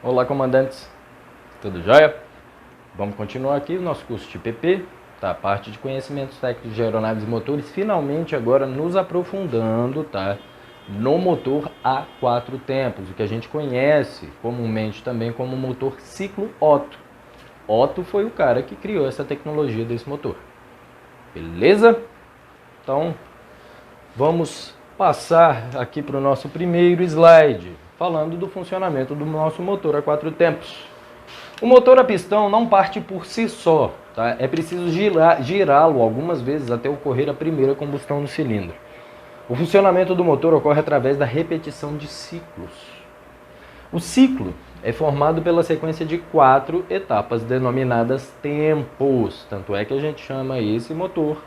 Olá, comandantes, tudo jóia? Vamos continuar aqui o nosso curso de PP, tá? Parte de conhecimentos técnicos de aeronaves e motores, finalmente agora nos aprofundando, tá? No motor a 4 tempos, o que a gente conhece comumente também como motor ciclo Otto. Otto foi o cara que criou essa tecnologia desse motor, beleza? Então, vamos passar aqui para o nosso primeiro slide, falando do funcionamento do nosso motor a 4 tempos. O motor a pistão não parte por si só, tá? É preciso girá-lo algumas vezes até ocorrer a primeira combustão no cilindro. O funcionamento do motor ocorre através da repetição de ciclos. O ciclo é formado pela sequência de 4 etapas denominadas tempos, tanto é que a gente chama esse motor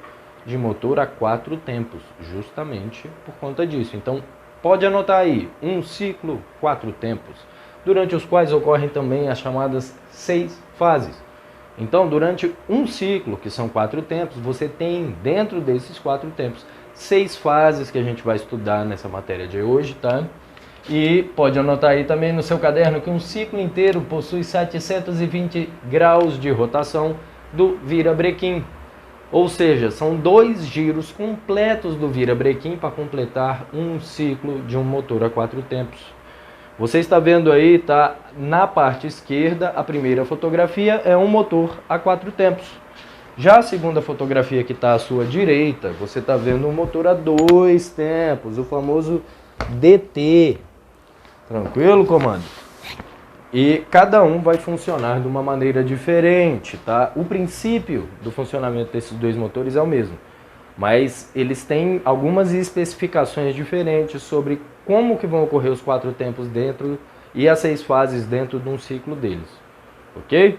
de motor a 4 tempos, justamente por conta disso. Então, pode anotar aí, um ciclo, 4 tempos, durante os quais ocorrem também as chamadas 6 fases. Então, durante um ciclo, que são 4 tempos, você tem dentro desses 4 tempos 6 fases que a gente vai estudar nessa matéria de hoje, tá? E pode anotar aí também no seu caderno que um ciclo inteiro possui 720 graus de rotação do virabrequim. Ou seja, são 2 giros completos do virabrequim para completar um ciclo de um motor a 4 tempos. Você está vendo aí, tá na parte esquerda, a primeira fotografia é um motor a 4 tempos. Já a segunda fotografia que está à sua direita, você está vendo um motor a 2 tempos, o famoso DT. Tranquilo, comando? E cada um vai funcionar de uma maneira diferente, tá? O princípio do funcionamento desses 2 motores é o mesmo, mas eles têm algumas especificações diferentes sobre como que vão ocorrer os 4 tempos dentro e as 6 fases dentro de um ciclo deles, ok?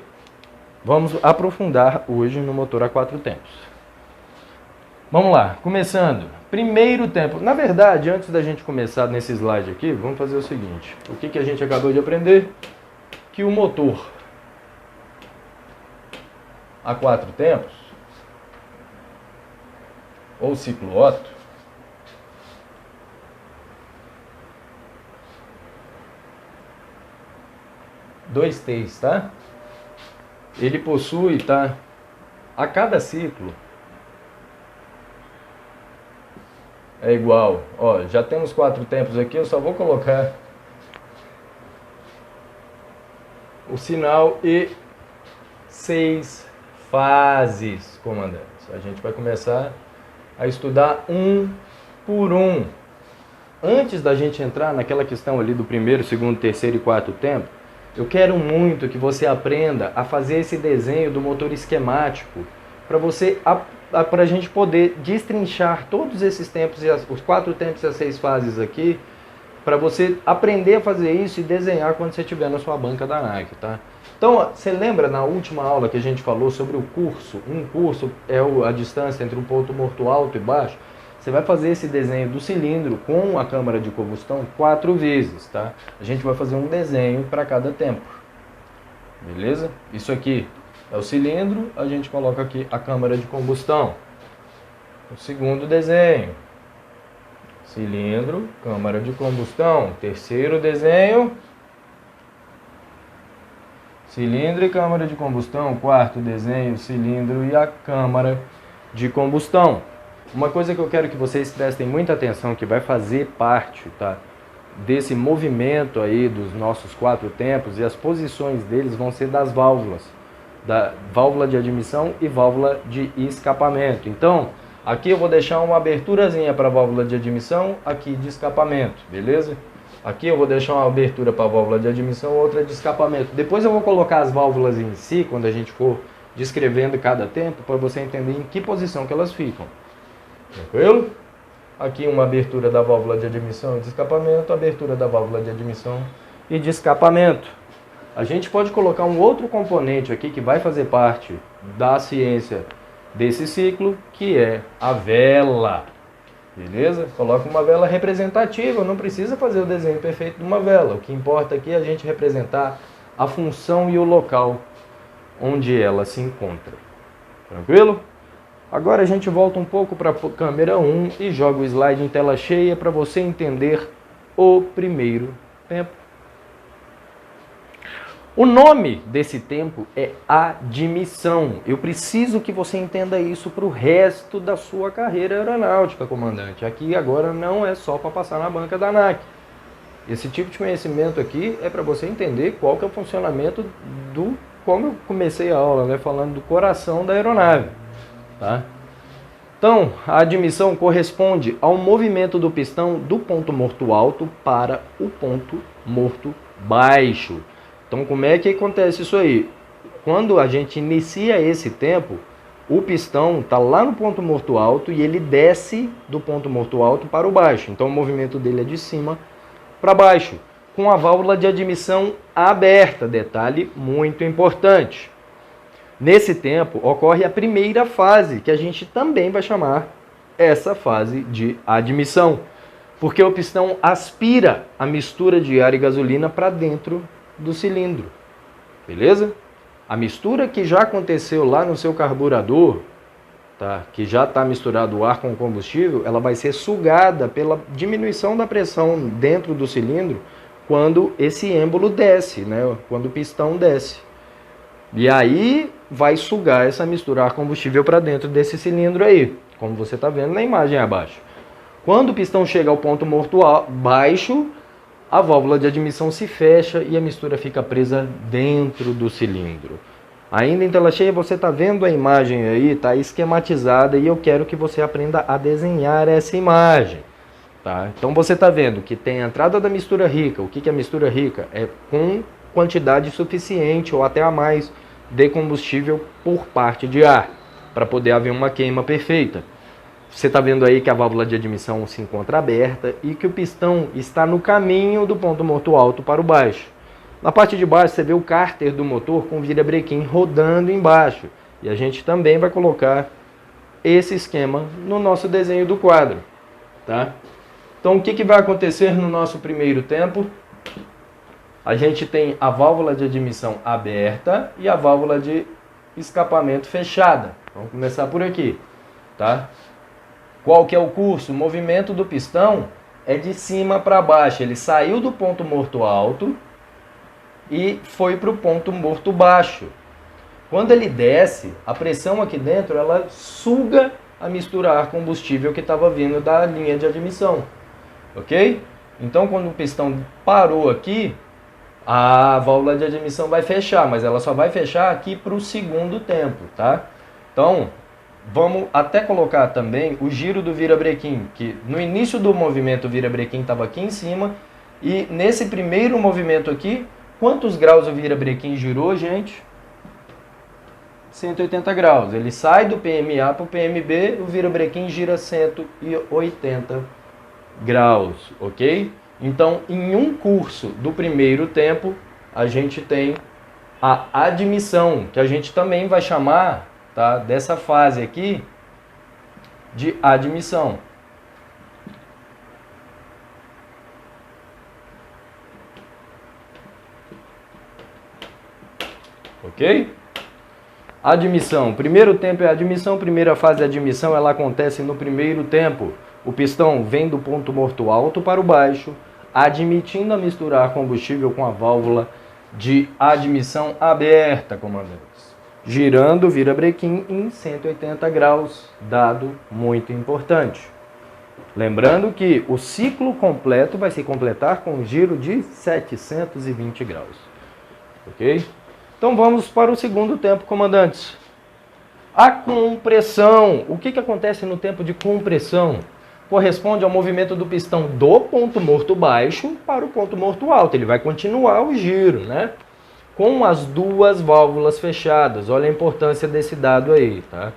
Vamos aprofundar hoje no motor a 4 tempos. Vamos lá, começando. Primeiro tempo. Na verdade, antes da gente começar nesse slide aqui, vamos fazer o seguinte. O que a gente acabou de aprender? Que o motor a 4 tempos, ou ciclo Otto, dois T's, tá? Ele possui, tá? A cada ciclo é igual, ó, já temos 4 tempos aqui, eu só vou colocar o sinal e 6 fases, comandantes. A gente vai começar a estudar um por um. Antes da gente entrar naquela questão ali do primeiro, segundo, terceiro e quarto tempo, eu quero muito que você aprenda a fazer esse desenho do motor esquemático para a gente poder destrinchar todos esses tempos, os 4 tempos e as 6 fases aqui, para você aprender a fazer isso e desenhar quando você estiver na sua banca da Nike, tá? Então, você lembra na última aula que a gente falou sobre o curso? Um curso é a distância entre um ponto morto alto e baixo. Você vai fazer esse desenho do cilindro com a câmara de combustão 4 vezes, tá? A gente vai fazer um desenho para cada tempo, beleza? Isso aqui é o cilindro, a gente coloca aqui a câmara de combustão. O segundo desenho, cilindro, câmara de combustão. Terceiro desenho, cilindro e câmara de combustão. Quarto desenho, cilindro e a câmara de combustão. Uma coisa que eu quero que vocês prestem muita atenção, que vai fazer parte, tá, desse movimento aí dos nossos 4 tempos, e as posições deles vão ser das válvulas, da válvula de admissão e válvula de escapamento. Então, aqui eu vou deixar uma aberturazinha para a válvula de admissão, aqui de escapamento, beleza? Aqui eu vou deixar uma abertura para a válvula de admissão, outra de escapamento. Depois eu vou colocar as válvulas em si, quando a gente for descrevendo cada tempo, para você entender em que posição que elas ficam. Tranquilo? Aqui uma abertura da válvula de admissão e de escapamento, abertura da válvula de admissão e de escapamento. A gente pode colocar um outro componente aqui que vai fazer parte da ciência desse ciclo, que é a vela. Beleza? Coloca uma vela representativa, não precisa fazer o desenho perfeito de uma vela. O que importa aqui é a gente representar a função e o local onde ela se encontra. Tranquilo? Agora a gente volta um pouco para a câmera 1 e joga o slide em tela cheia para você entender o primeiro tempo. O nome desse tempo é admissão. Eu preciso que você entenda isso para o resto da sua carreira aeronáutica, comandante. Aqui agora não é só para passar na banca da ANAC. Esse tipo de conhecimento aqui é para você entender qual que é o funcionamento do, como eu comecei a aula, né, falando do coração da aeronave, tá? Então, a admissão corresponde ao movimento do pistão do ponto morto alto para o ponto morto baixo. Então, como é que acontece isso aí? Quando a gente inicia esse tempo, o pistão está lá no ponto morto alto e ele desce do ponto morto alto para o baixo. Então, o movimento dele é de cima para baixo, com a válvula de admissão aberta. Detalhe muito importante. Nesse tempo, ocorre a primeira fase, que a gente também vai chamar essa fase de admissão, porque o pistão aspira a mistura de ar e gasolina para dentro do cilindro, beleza? A mistura que já aconteceu lá no seu carburador, tá? Que já está misturado o ar com o combustível, ela vai ser sugada pela diminuição da pressão dentro do cilindro quando esse êmbolo desce, né? Quando o pistão desce. E aí vai sugar essa mistura ar combustível para dentro desse cilindro aí, como você está vendo na imagem abaixo. Quando o pistão chega ao ponto morto baixo, a válvula de admissão se fecha e a mistura fica presa dentro do cilindro. Ainda em tela cheia você está vendo a imagem aí, está esquematizada e eu quero que você aprenda a desenhar essa imagem. Tá? Então você está vendo que tem a entrada da mistura rica. O que é a mistura rica? É com quantidade suficiente ou até a mais de combustível por parte de ar, para poder haver uma queima perfeita. Você está vendo aí que a válvula de admissão se encontra aberta e que o pistão está no caminho do ponto morto alto para o baixo. Na parte de baixo você vê o cárter do motor com virabrequim rodando embaixo. E a gente também vai colocar esse esquema no nosso desenho do quadro. Tá? Então o que vai acontecer no nosso primeiro tempo? A gente tem a válvula de admissão aberta e a válvula de escapamento fechada. Vamos começar por aqui. Tá? Qual que é o curso? O movimento do pistão é de cima para baixo. Ele saiu do ponto morto alto e foi para o ponto morto baixo. Quando ele desce, a pressão aqui dentro ela suga a mistura ar combustível que estava vindo da linha de admissão. Ok? Então quando o pistão parou aqui, a válvula de admissão vai fechar, mas ela só vai fechar aqui para o segundo tempo, tá? Então, vamos até colocar também o giro do virabrequim, que no início do movimento o virabrequim estava aqui em cima, e nesse primeiro movimento aqui, quantos graus o virabrequim girou, gente? 180 graus. Ele sai do PMA para o PMB, o virabrequim gira 180 graus, ok? Então, em um curso do primeiro tempo, a gente tem a admissão, que a gente também vai chamar, tá, dessa fase aqui de admissão. Ok? Admissão. Primeiro tempo é admissão, primeira fase é admissão, ela acontece no primeiro tempo. O pistão vem do ponto morto alto para o baixo, admitindo a misturar combustível com a válvula de admissão aberta, comandantes. Girando o virabrequim em 180 graus, dado muito importante. Lembrando que o ciclo completo vai se completar com um giro de 720 graus. Ok? Então vamos para o segundo tempo, comandantes. A compressão. O que acontece no tempo de compressão? Corresponde ao movimento do pistão do ponto morto baixo para o ponto morto alto. Ele vai continuar o giro, né? Com as duas válvulas fechadas. Olha a importância desse dado aí, tá?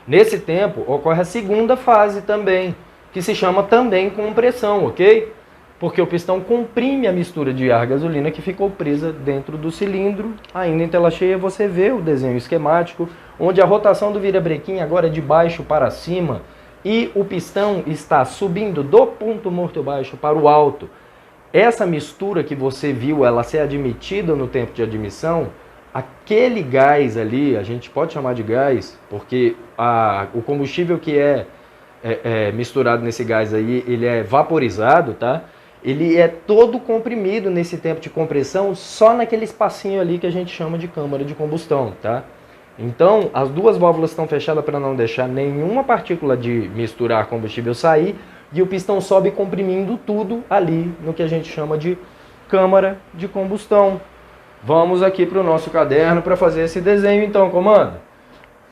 Nesse tempo, ocorre a segunda fase também, que se chama também compressão, ok? Porque o pistão comprime a mistura de ar e gasolina que ficou presa dentro do cilindro. Ainda em tela cheia você vê o desenho esquemático, onde a rotação do virabrequim agora é de baixo para cima e o pistão está subindo do ponto morto baixo para o alto. Essa mistura que você viu, ela ser admitida no tempo de admissão, aquele gás ali, a gente pode chamar de gás, porque o combustível que é misturado nesse gás aí, ele é vaporizado, tá? ele é todo comprimido nesse tempo de compressão, só naquele espacinho ali que a gente chama de câmara de combustão, tá? Então, as duas válvulas estão fechadas para não deixar nenhuma partícula de misturar combustível sair, e o pistão sobe comprimindo tudo ali no que a gente chama de câmara de combustão. Vamos aqui para o nosso caderno para fazer esse desenho então, comando.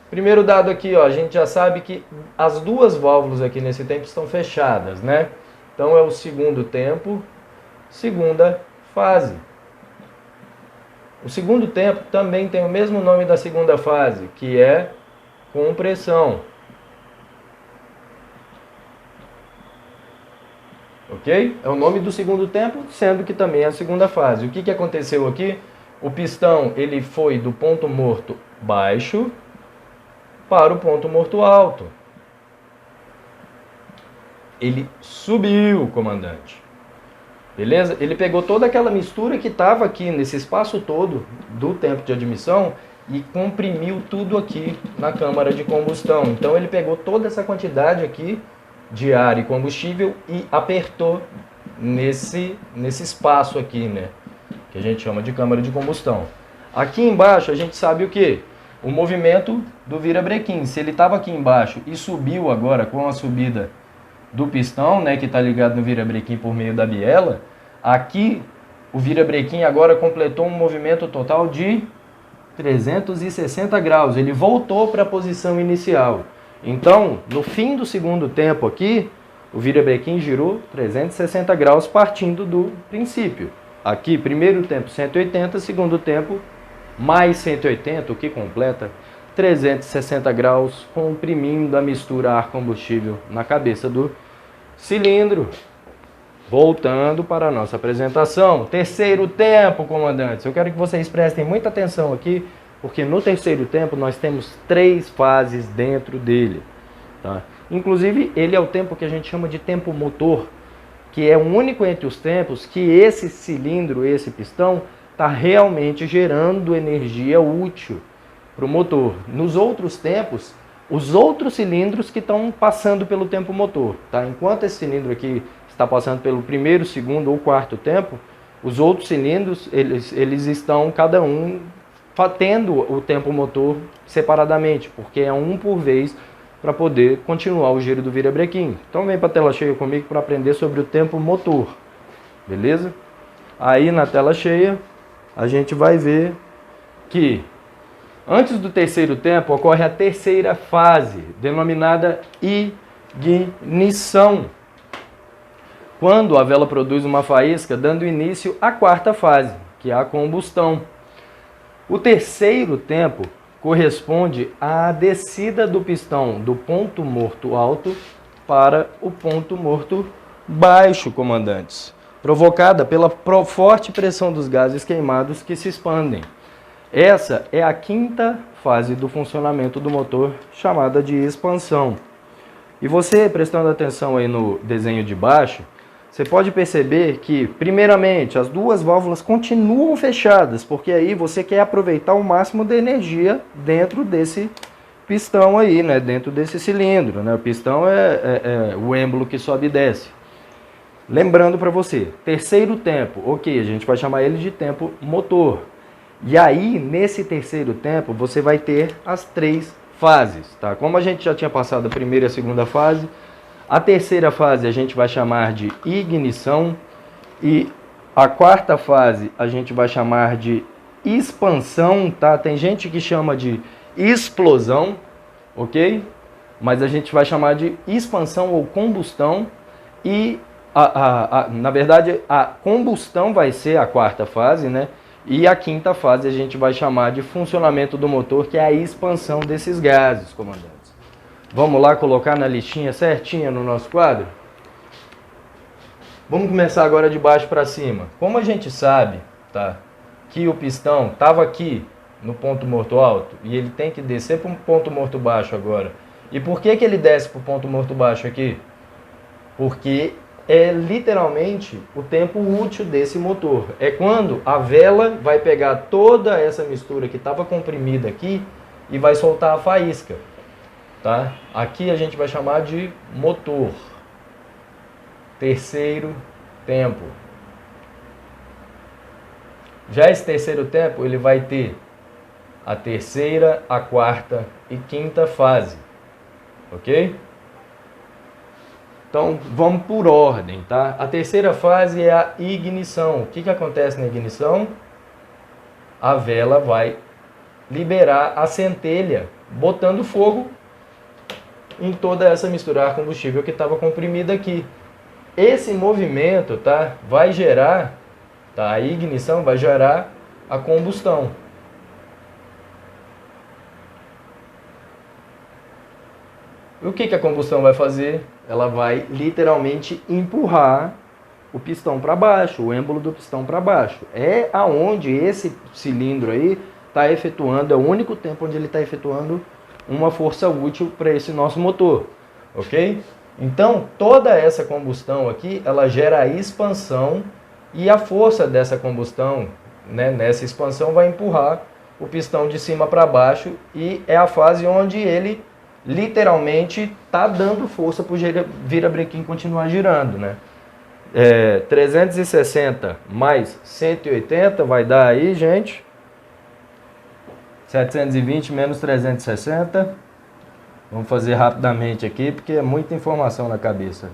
Primeiro dado aqui, ó, a gente já sabe que as duas válvulas aqui nesse tempo estão fechadas, né? Então é o segundo tempo, segunda fase. O segundo tempo também tem o mesmo nome da segunda fase, que é compressão. Ok? É o nome do segundo tempo, sendo que também é a segunda fase. O que aconteceu aqui? O pistão ele foi do ponto morto baixo para o ponto morto alto. Ele subiu, comandante. Beleza? Ele pegou toda aquela mistura que estava aqui nesse espaço todo do tempo de admissão e comprimiu tudo aqui na câmara de combustão. Então ele pegou toda essa quantidade aqui de ar e combustível e apertou nesse espaço aqui, né? Que a gente chama de câmara de combustão. Aqui embaixo a gente sabe o que? O movimento do virabrequim. Se ele estava aqui embaixo e subiu agora com a subida do pistão, né, que está ligado no virabrequim por meio da biela, aqui o virabrequim agora completou um movimento total de 360 graus. Ele voltou para a posição inicial. Então, no fim do segundo tempo aqui, o virabrequim girou 360 graus partindo do princípio. Aqui, primeiro tempo 180, segundo tempo mais 180, o que completa 360 graus, comprimindo a mistura ar-combustível na cabeça do cilindro. Voltando para a nossa apresentação. Terceiro tempo, comandantes. Eu quero que vocês prestem muita atenção aqui, porque no terceiro tempo nós temos 3 fases dentro dele. Tá? Inclusive, ele é o tempo que a gente chama de tempo motor, que é o único entre os tempos que esse cilindro, esse pistão, está realmente gerando energia útil para o motor. Nos outros tempos, os outros cilindros que estão passando pelo tempo motor. Tá? Enquanto esse cilindro aqui está passando pelo primeiro, segundo ou quarto tempo, os outros cilindros, eles estão cada um tendo o tempo motor separadamente, porque é um por vez para poder continuar o giro do virabrequim. Então vem para a tela cheia comigo para aprender sobre o tempo motor, beleza? Aí na tela cheia a gente vai ver que antes do terceiro tempo ocorre a terceira fase, denominada ignição, quando a vela produz uma faísca dando início à quarta fase, que é a combustão. O terceiro tempo corresponde à descida do pistão do ponto morto alto para o ponto morto baixo, comandantes, provocada pela forte pressão dos gases queimados que se expandem. Essa é a quinta fase do funcionamento do motor, chamada de expansão. E você, prestando atenção aí no desenho de baixo, você pode perceber que, primeiramente, as duas válvulas continuam fechadas, porque aí você quer aproveitar o máximo da energia dentro desse pistão aí, né? Dentro desse cilindro, né? O pistão é o êmbolo que sobe e desce. Lembrando para você, terceiro tempo, ok, a gente vai chamar ele de tempo motor. E aí, nesse terceiro tempo, você vai ter as 3 fases, tá? Como a gente já tinha passado a primeira e a segunda fase, a terceira fase a gente vai chamar de ignição e a quarta fase a gente vai chamar de expansão, tá? Tem gente que chama de explosão, ok? Mas a gente vai chamar de expansão ou combustão e, na verdade, a combustão vai ser a quarta fase, né? E a quinta fase a gente vai chamar de funcionamento do motor, que é a expansão desses gases, comandante. Vamos lá colocar na listinha certinha no nosso quadro? Vamos começar agora de baixo para cima. Como a gente sabe, tá, que o pistão estava aqui no ponto morto alto e ele tem que descer para um ponto morto baixo agora. E por que ele desce para o ponto morto baixo aqui? Porque é literalmente o tempo útil desse motor. É quando a vela vai pegar toda essa mistura que estava comprimida aqui e vai soltar a faísca. Tá? Aqui a gente vai chamar de motor. Terceiro tempo. Já esse terceiro tempo, ele vai ter a terceira, a quarta e quinta fase, ok? Então, vamos por ordem, tá? A terceira fase é a ignição. O que acontece na ignição? A vela vai liberar a centelha, botando fogo em toda essa mistura ar combustível que estava comprimida aqui. Esse movimento, tá, vai gerar, tá, a ignição vai gerar a combustão. O que a combustão vai fazer? Ela vai literalmente empurrar o pistão para baixo, o êmbolo do pistão para baixo. É aonde esse cilindro aí está efetuando, é o único tempo onde ele está efetuando uma força útil para esse nosso motor, ok? Então, toda essa combustão aqui, ela gera a expansão e a força dessa combustão, né, nessa expansão vai empurrar o pistão de cima para baixo e é a fase onde ele literalmente está dando força para o virabrequim continuar girando, né? 360 mais 180 vai dar aí, gente, 720 menos 360. Vamos fazer rapidamente aqui, porque é muita informação na cabeça.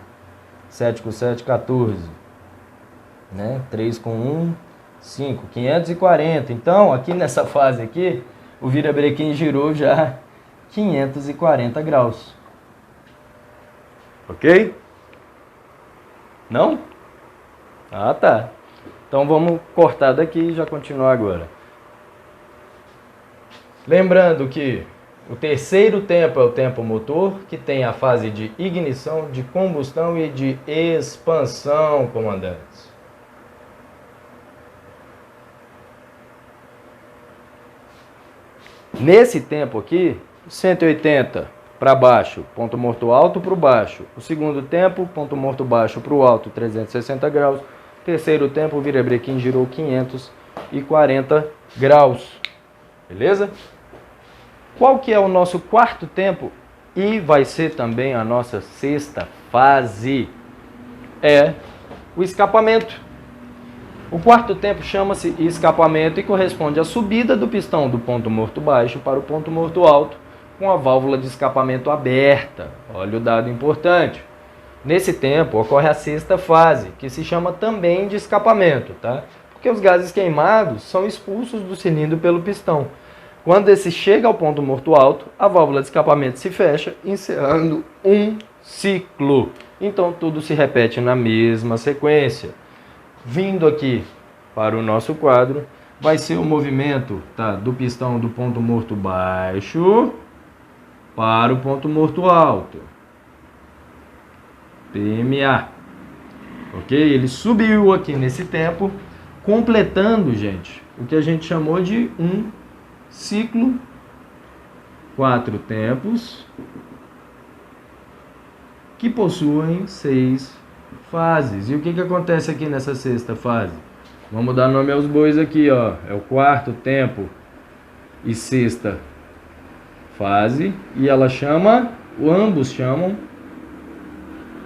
7 com 7, 14. Né? 3 com 1, 5. 540. Então, aqui nessa fase aqui, o virabrequim girou já 540 graus. Ok? Não? Ah, tá. Então vamos cortar daqui e já continuar agora. Lembrando que o terceiro tempo é o tempo motor, que tem a fase de ignição, de combustão e de expansão, comandantes. Nesse tempo aqui, 180 para baixo, ponto morto alto para o baixo. O segundo tempo, ponto morto baixo para o alto, 360 graus. Terceiro tempo, o virabrequim girou 540 graus. Beleza? Qual que é o nosso quarto tempo? E vai ser também a nossa sexta fase. É o escapamento. O quarto tempo chama-se escapamento e corresponde à subida do pistão do ponto morto baixo para o ponto morto alto com a válvula de escapamento aberta. Olha o dado importante. Nesse tempo ocorre a sexta fase, que se chama também de escapamento, tá? Porque os gases queimados são expulsos do cilindro pelo pistão. Quando esse chega ao ponto morto alto, a válvula de escapamento se fecha, encerrando um ciclo. Então tudo se repete na mesma sequência. Vindo aqui para o nosso quadro, vai ser o movimento, tá, do pistão do ponto morto baixo para o ponto morto alto. PMA. Ok? Ele subiu aqui nesse tempo, completando, gente, o que a gente chamou de um ciclo, 4 tempos, que possuem 6 fases. E o que acontece aqui nessa sexta fase? Vamos dar nome aos bois aqui, ó. É o quarto tempo e sexta fase. E ela chama, ambos chamam,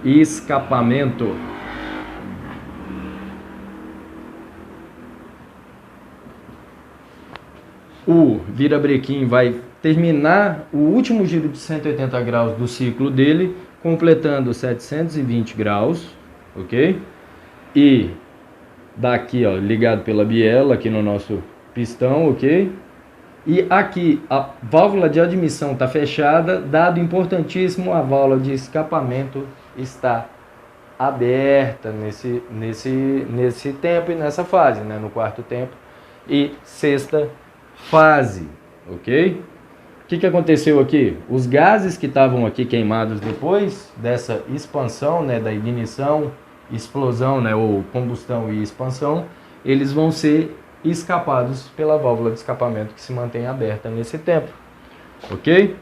escapamento. O virabrequim vai terminar o último giro de 180 graus do ciclo dele, completando 720 graus, ok? E daqui, ó, ligado pela biela aqui no nosso pistão, ok? E aqui a válvula de admissão está fechada, dado importantíssimo, a válvula de escapamento está aberta nesse tempo e nessa fase, né? No quarto tempo e sexta fase, ok? O que aconteceu aqui? Os gases que estavam aqui queimados depois dessa expansão, né, da ignição, explosão, né, ou combustão e expansão, eles vão ser escapados pela válvula de escapamento que se mantém aberta nesse tempo, ok?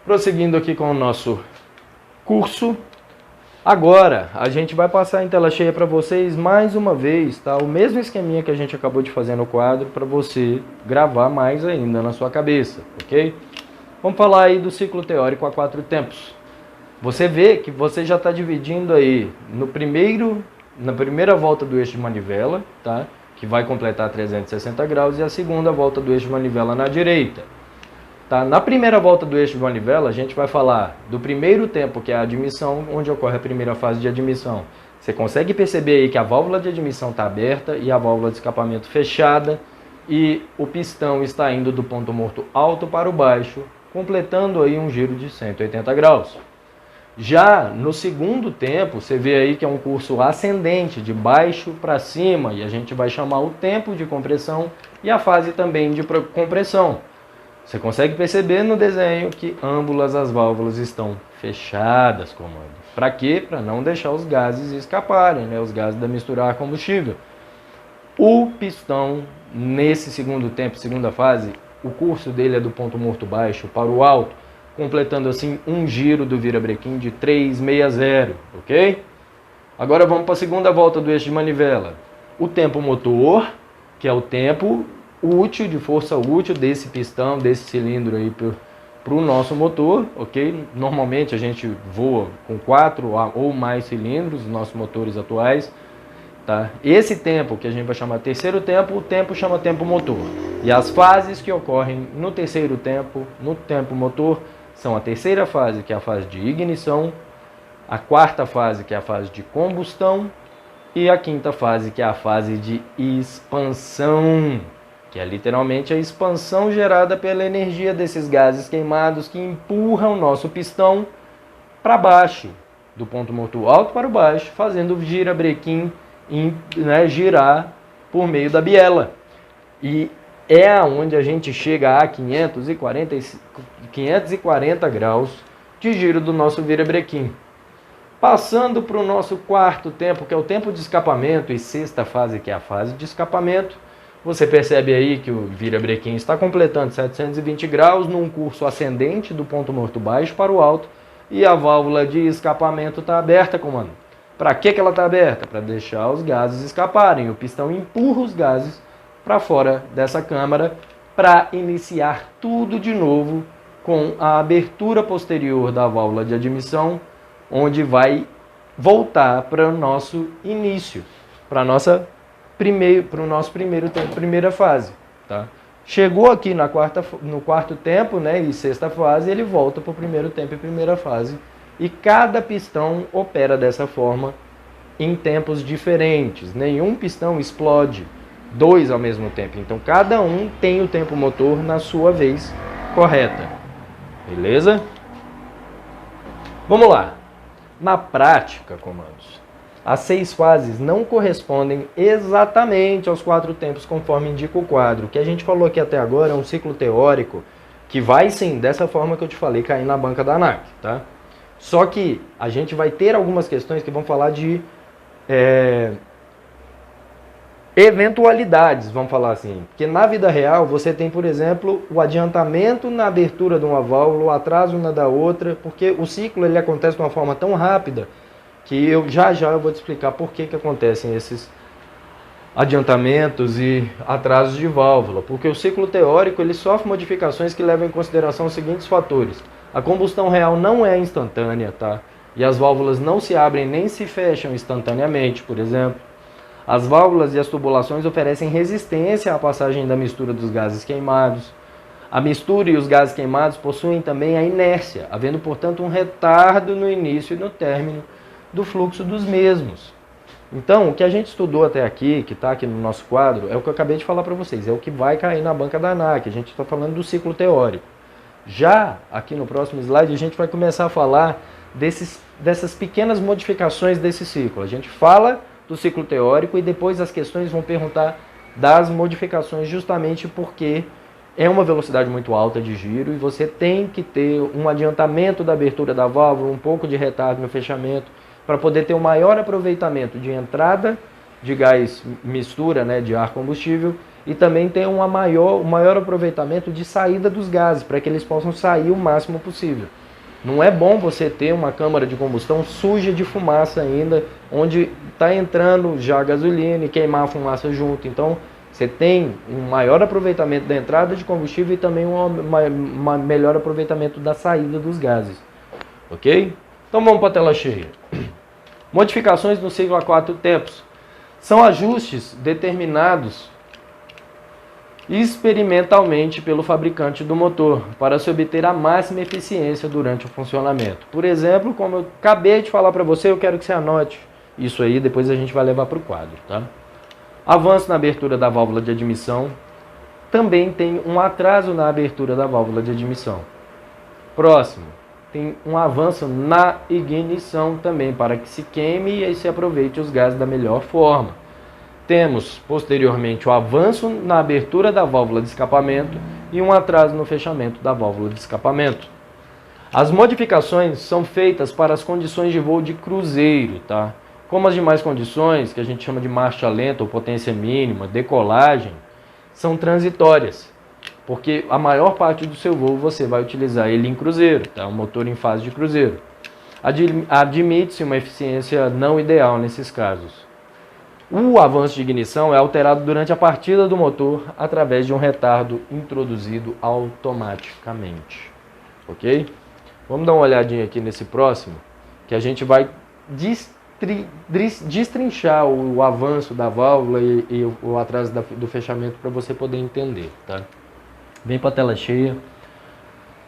Prosseguindo aqui com o nosso curso. Agora, a gente vai passar em tela cheia para vocês mais uma vez, tá? O mesmo esqueminha que a gente acabou de fazer no quadro para você gravar mais ainda na sua cabeça, ok? Vamos falar aí do ciclo teórico a 4 tempos. Você vê que você já está dividindo aí no primeiro na primeira volta do eixo de manivela, tá? Que vai completar 360 graus, e a segunda volta do eixo de manivela na direita. Tá? Na primeira volta do eixo de manivela, a gente vai falar do primeiro tempo, que é a admissão, onde ocorre a primeira fase de admissão. Você consegue perceber aí que a válvula de admissão está aberta e a válvula de escapamento fechada, e o pistão está indo do ponto morto alto para o baixo, completando aí um giro de 180 graus. Já no segundo tempo, você vê aí que é um curso ascendente, de baixo para cima, e a gente vai chamar o tempo de compressão e a fase também de compressão. Você consegue perceber no desenho que ambas as válvulas estão fechadas, comando. Para quê? Para não deixar os gases escaparem, né? Os gases da mistura ar-combustível. O pistão, nesse segundo tempo, segunda fase, o curso dele é do ponto morto baixo para o alto, completando assim um giro do virabrequim de 360, ok? Agora vamos para a segunda volta do eixo de manivela. O tempo motor, que é o tempo útil, de força útil desse pistão, desse cilindro aí para o nosso motor, ok? Normalmente a gente voa com 4 ou mais cilindros, os nossos motores atuais, tá? Esse tempo, que a gente vai chamar terceiro tempo, o tempo chama tempo motor. E as fases que ocorrem no terceiro tempo, no tempo motor, são a terceira fase, que é a fase de ignição, a quarta fase, que é a fase de combustão, e a quinta fase, que é a fase de expansão, que é literalmente a expansão gerada pela energia desses gases queimados que empurram o nosso pistão para baixo, do ponto morto alto para o baixo, fazendo o girabrequim, né, girar por meio da biela. E é aonde a gente chega a 540 graus de giro do nosso virabrequim. Passando para o nosso quarto tempo, que é o tempo de escapamento, e sexta fase, que é a fase de escapamento, você percebe aí que o virabrequim está completando 720 graus num curso ascendente do ponto morto baixo para o alto, e a válvula de escapamento está aberta, comando. Para que ela está aberta? Para deixar os gases escaparem. O pistão empurra os gases para fora dessa câmara para iniciar tudo de novo com a abertura posterior da válvula de admissão, onde vai voltar para o nosso início, para o nosso primeiro tempo, primeira fase. Tá? Chegou aqui no quarto tempo, né, e sexta fase, ele volta para o primeiro tempo e primeira fase. E cada pistão opera dessa forma em tempos diferentes. Nenhum pistão explode 2 ao mesmo tempo. Então, cada um tem o tempo motor na sua vez correta. Beleza? Vamos lá. Na prática, comandos, as 6 fases não correspondem exatamente aos 4 tempos conforme indica o quadro. O que a gente falou aqui até agora é um ciclo teórico que vai sim, dessa forma que eu te falei, cair na banca da ANAC, tá? Só que a gente vai ter algumas questões que vão falar de eventualidades, vamos falar assim. Porque na vida real você tem, por exemplo, o adiantamento na abertura de uma válvula, o atraso na da outra, porque o ciclo ele acontece de uma forma tão rápida que eu já vou te explicar por que acontecem esses adiantamentos e atrasos de válvula. Porque o ciclo teórico ele sofre modificações que levam em consideração os seguintes fatores. A combustão real não é instantânea, tá? E as válvulas não se abrem nem se fecham instantaneamente, por exemplo. As válvulas e as tubulações oferecem resistência à passagem da mistura dos gases queimados. A mistura e os gases queimados possuem também a inércia, havendo, portanto, um retardo no início e no término do fluxo dos mesmos. Então, o que a gente estudou até aqui, que está aqui no nosso quadro, é o que eu acabei de falar para vocês, é o que vai cair na banca da ANAC. A gente está falando do ciclo teórico. Já aqui no próximo slide, a gente vai começar a falar dessas pequenas modificações desse ciclo. A gente fala do ciclo teórico e depois as questões vão perguntar das modificações, justamente porque é uma velocidade muito alta de giro e você tem que ter um adiantamento da abertura da válvula, um pouco de retardo no fechamento, para poder ter um maior aproveitamento de entrada de gás mistura, né, de ar combustível, e também ter um maior aproveitamento de saída dos gases, para que eles possam sair o máximo possível. Não é bom você ter uma câmara de combustão suja de fumaça ainda, onde está entrando já a gasolina e queimar a fumaça junto. Então, você tem um maior aproveitamento da entrada de combustível e também um melhor aproveitamento da saída dos gases. Ok? Então, vamos para a tela cheia. Modificações no ciclo a 4 tempos. São ajustes determinados experimentalmente pelo fabricante do motor para se obter a máxima eficiência durante o funcionamento. Por exemplo, como eu acabei de falar para você, eu quero que você anote isso aí, depois a gente vai levar para o quadro, tá? Avanço na abertura da válvula de admissão. Também tem um atraso na abertura da válvula de admissão. Próximo, tem um avanço na ignição também, para que se queime e se aproveite os gases da melhor forma. Temos, posteriormente, o avanço na abertura da válvula de escapamento e um atraso no fechamento da válvula de escapamento. As modificações são feitas para as condições de voo de cruzeiro, tá? Como as demais condições, que a gente chama de marcha lenta ou potência mínima, decolagem, são transitórias, porque a maior parte do seu voo você vai utilizar ele em cruzeiro, tá? Um motor em fase de cruzeiro. Admite-se uma eficiência não ideal nesses casos. O avanço de ignição é alterado durante a partida do motor através de um retardo introduzido automaticamente. Ok? Vamos dar uma olhadinha aqui nesse próximo, que a gente vai destrinchar o avanço da válvula e o atraso do fechamento para você poder entender. Tá? Vem para a tela cheia.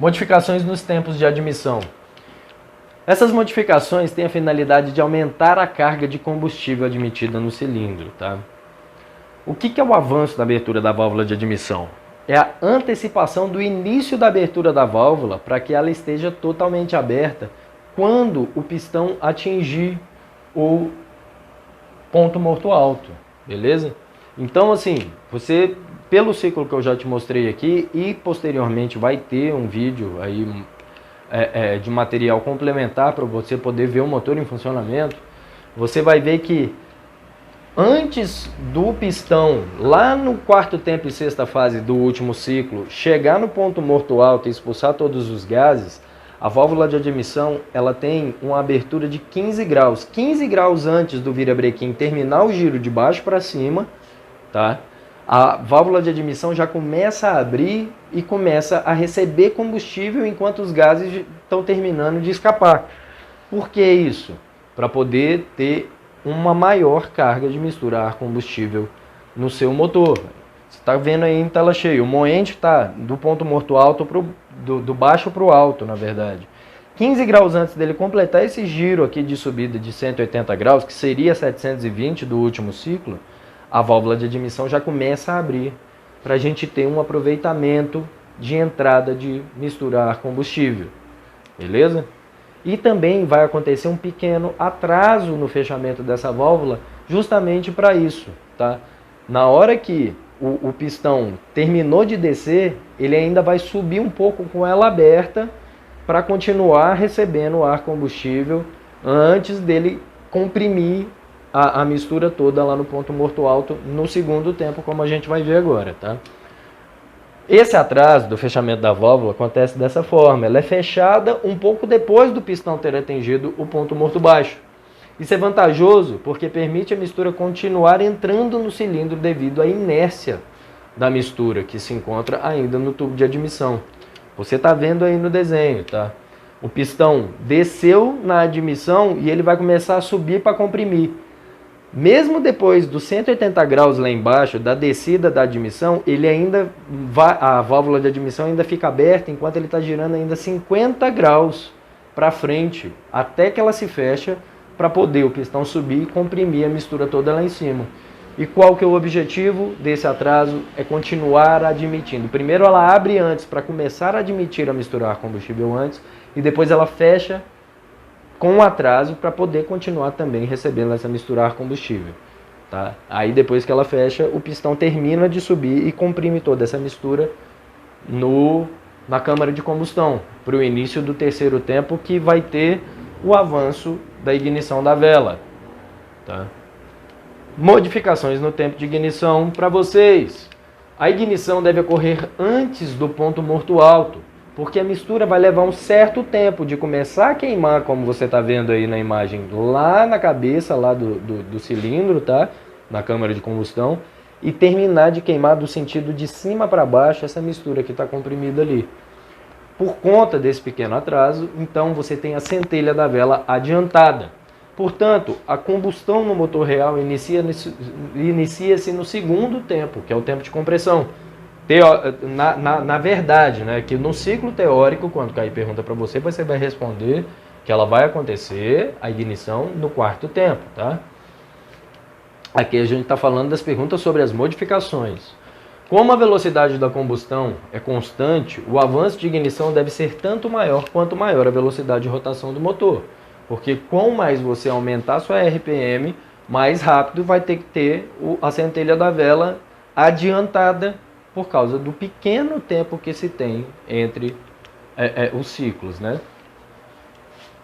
Modificações nos tempos de admissão. Essas modificações têm a finalidade de aumentar a carga de combustível admitida no cilindro. Tá? O que é o avanço da abertura da válvula de admissão? É a antecipação do início da abertura da válvula para que ela esteja totalmente aberta quando o pistão atingir o ponto morto alto, beleza? Então, assim, você, pelo ciclo que eu já te mostrei aqui e posteriormente vai ter um vídeo aí de material complementar para você poder ver o motor em funcionamento, você vai ver que antes do pistão, lá no quarto tempo e sexta fase do último ciclo, chegar no ponto morto alto e expulsar todos os gases, a válvula de admissão ela tem uma abertura de 15 graus. 15 graus antes do virabrequim terminar o giro de baixo para cima, tá? A válvula de admissão já começa a abrir e começa a receber combustível enquanto os gases estão terminando de escapar. Por que isso? Para poder ter uma maior carga de mistura ar-combustível no seu motor. Você está vendo aí em tela cheia, o moente está do ponto morto alto do baixo para o alto, na verdade. 15 graus antes dele completar esse giro aqui de subida de 180 graus, que seria 720 do último ciclo, a válvula de admissão já começa a abrir para a gente ter um aproveitamento de entrada de misturar combustível, beleza? E também vai acontecer um pequeno atraso no fechamento dessa válvula justamente para isso, tá? Na hora que o pistão terminou de descer, ele ainda vai subir um pouco com ela aberta para continuar recebendo o ar combustível antes dele comprimir a mistura toda lá no ponto morto alto no segundo tempo, como a gente vai ver agora, tá? Esse atraso do fechamento da válvula acontece dessa forma. Ela é fechada um pouco depois do pistão ter atingido o ponto morto baixo. Isso é vantajoso porque permite a mistura continuar entrando no cilindro devido à inércia da mistura que se encontra ainda no tubo de admissão. Você está vendo aí no desenho, tá? O pistão desceu na admissão e ele vai começar a subir para comprimir. Mesmo depois dos 180 graus lá embaixo, da descida da admissão, ele ainda a válvula de admissão ainda fica aberta enquanto ele está girando ainda 50 graus para frente, até que ela se fecha para poder o pistão subir e comprimir a mistura toda lá em cima. E qual que é o objetivo desse atraso? É continuar admitindo. Primeiro ela abre antes para começar a admitir a misturar combustível antes e depois ela fecha com um atraso para poder continuar também recebendo essa misturar combustível. Tá? Aí depois que ela fecha, o pistão termina de subir e comprime toda essa mistura na câmara de combustão, para o início do terceiro tempo, que vai ter o avanço da ignição da vela. Tá? Modificações no tempo de ignição para vocês. A ignição deve ocorrer antes do ponto morto alto, porque a mistura vai levar um certo tempo de começar a queimar, como você está vendo aí na imagem, lá na cabeça lá do cilindro, tá? Na câmara de combustão, e terminar de queimar do sentido de cima para baixo essa mistura que está comprimida ali. Por conta desse pequeno atraso, então você tem a centelha da vela adiantada. Portanto, a combustão no motor real inicia-se no segundo tempo, que é o tempo de compressão. Na verdade, né, que no ciclo teórico, quando cair pergunta para você vai responder que ela vai acontecer a ignição no quarto tempo, tá? Aqui a gente está falando das perguntas sobre as modificações. Como a velocidade da combustão é constante, o avanço de ignição deve ser tanto maior quanto maior a velocidade de rotação do motor. Porque quanto mais você aumentar a sua RPM, mais rápido vai ter que ter a centelha da vela adiantada por causa do pequeno tempo que se tem entre os ciclos, né?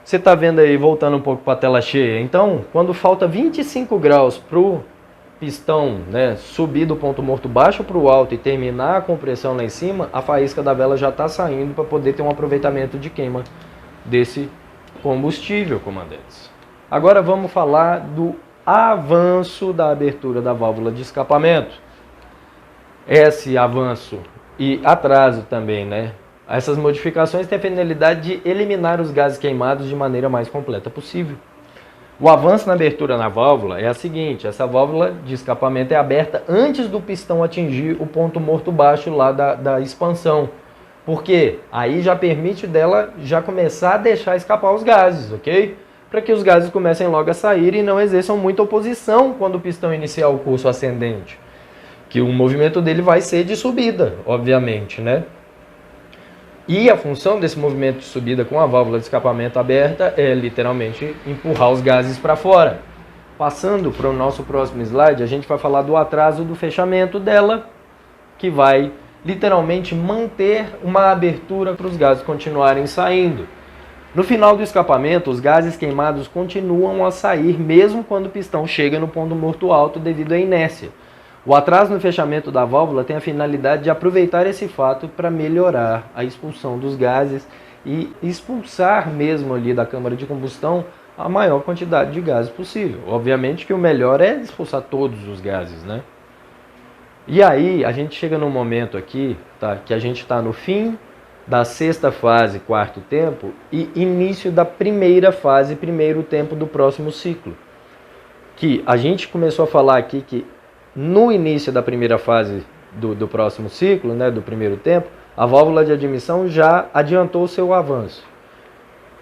Você está vendo aí, voltando um pouco para a tela cheia, então, quando falta 25 graus para o pistão, né, subir do ponto morto baixo para o alto e terminar a compressão lá em cima, a faísca da vela já está saindo para poder ter um aproveitamento de queima desse combustível, comandantes. Agora vamos falar do avanço da abertura da válvula de escapamento. Esse avanço e atraso também, né? Essas modificações têm a finalidade de eliminar os gases queimados de maneira mais completa possível. O avanço na abertura na válvula é a seguinte: essa válvula de escapamento é aberta antes do pistão atingir o ponto morto baixo lá da expansão. Porque aí já permite dela já começar a deixar escapar os gases, ok? Para que os gases comecem logo a sair e não exerçam muita oposição quando o pistão iniciar o curso ascendente. Que o movimento dele vai ser de subida, obviamente, né? E a função desse movimento de subida com a válvula de escapamento aberta é literalmente empurrar os gases para fora. Passando para o nosso próximo slide, a gente vai falar do atraso do fechamento dela, que vai literalmente manter uma abertura para os gases continuarem saindo. No final do escapamento, os gases queimados continuam a sair mesmo quando o pistão chega no ponto morto alto devido à inércia. O atraso no fechamento da válvula tem a finalidade de aproveitar esse fato para melhorar a expulsão dos gases e expulsar mesmo ali da câmara de combustão a maior quantidade de gases possível. Obviamente que o melhor é expulsar todos os gases, né? E aí a gente chega num momento aqui, tá, que a gente está no fim da sexta fase, quarto tempo, e início da primeira fase, primeiro tempo do próximo ciclo. Que a gente começou a falar aqui que no início da primeira fase do próximo ciclo, né, do primeiro tempo, a válvula de admissão já adiantou o seu avanço.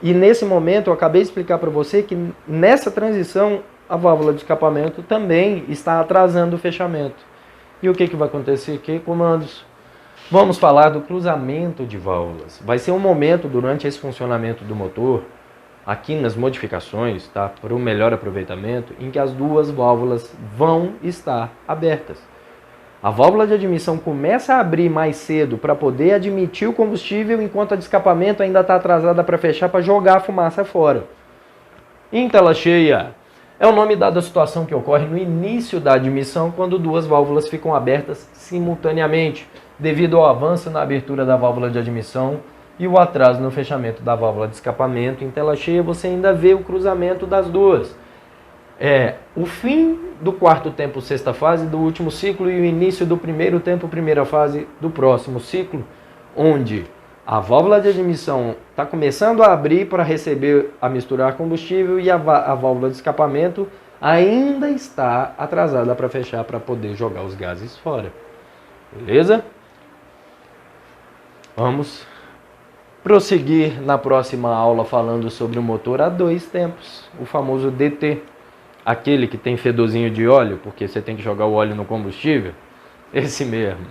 E nesse momento eu acabei de explicar para você que nessa transição a válvula de escapamento também está atrasando o fechamento. E o que vai acontecer aqui, comandos? Vamos falar do cruzamento de válvulas. Vai ser um momento durante esse funcionamento do motor, aqui nas modificações, tá, para o melhor aproveitamento, em que as duas válvulas vão estar abertas. A válvula de admissão começa a abrir mais cedo para poder admitir o combustível, enquanto a de escapamento ainda está atrasada para fechar, para jogar a fumaça fora. Em tela cheia, é o nome dado à situação que ocorre no início da admissão, quando duas válvulas ficam abertas simultaneamente, devido ao avanço na abertura da válvula de admissão e o atraso no fechamento da válvula de escapamento. Em tela cheia você ainda vê o cruzamento das duas. O fim do quarto tempo, sexta fase do último ciclo, e o início do primeiro tempo, primeira fase do próximo ciclo, onde a válvula de admissão está começando a abrir para receber a misturar combustível e a válvula de escapamento ainda está atrasada para fechar, para poder jogar os gases fora. Beleza? Vamos prosseguir na próxima aula falando sobre o motor a dois tempos, o famoso DT, aquele que tem fedorzinho de óleo, porque você tem que jogar o óleo no combustível, esse mesmo.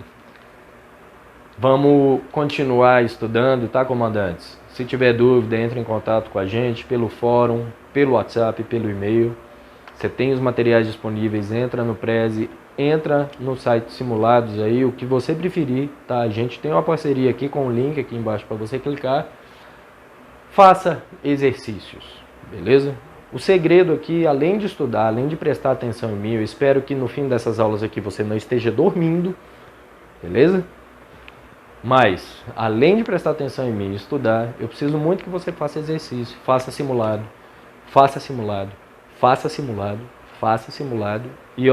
Vamos continuar estudando, tá, comandantes? Se tiver dúvida, entre em contato com a gente pelo fórum, pelo WhatsApp, pelo e-mail. Você tem os materiais disponíveis, entra no Prezi, entra no site Simulados aí, o que você preferir, tá? A gente tem uma parceria aqui com o link aqui embaixo para você clicar. Faça exercícios, beleza? O segredo aqui, além de estudar, além de prestar atenção em mim, eu espero que no fim dessas aulas aqui você não esteja dormindo, beleza? Mas, além de prestar atenção em mim e estudar, eu preciso muito que você faça exercício, faça simulado, faça simulado, faça simulado, faça simulado e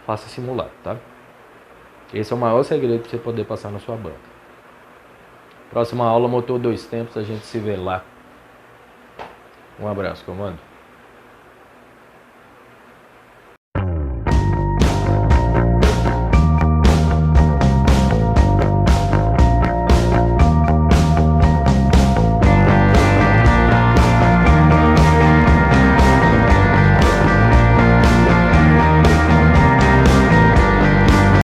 faça simulado, tá? Esse é o maior segredo para você poder passar na sua banca. Próxima aula, motor dois tempos, a gente se vê lá. Um abraço, comando.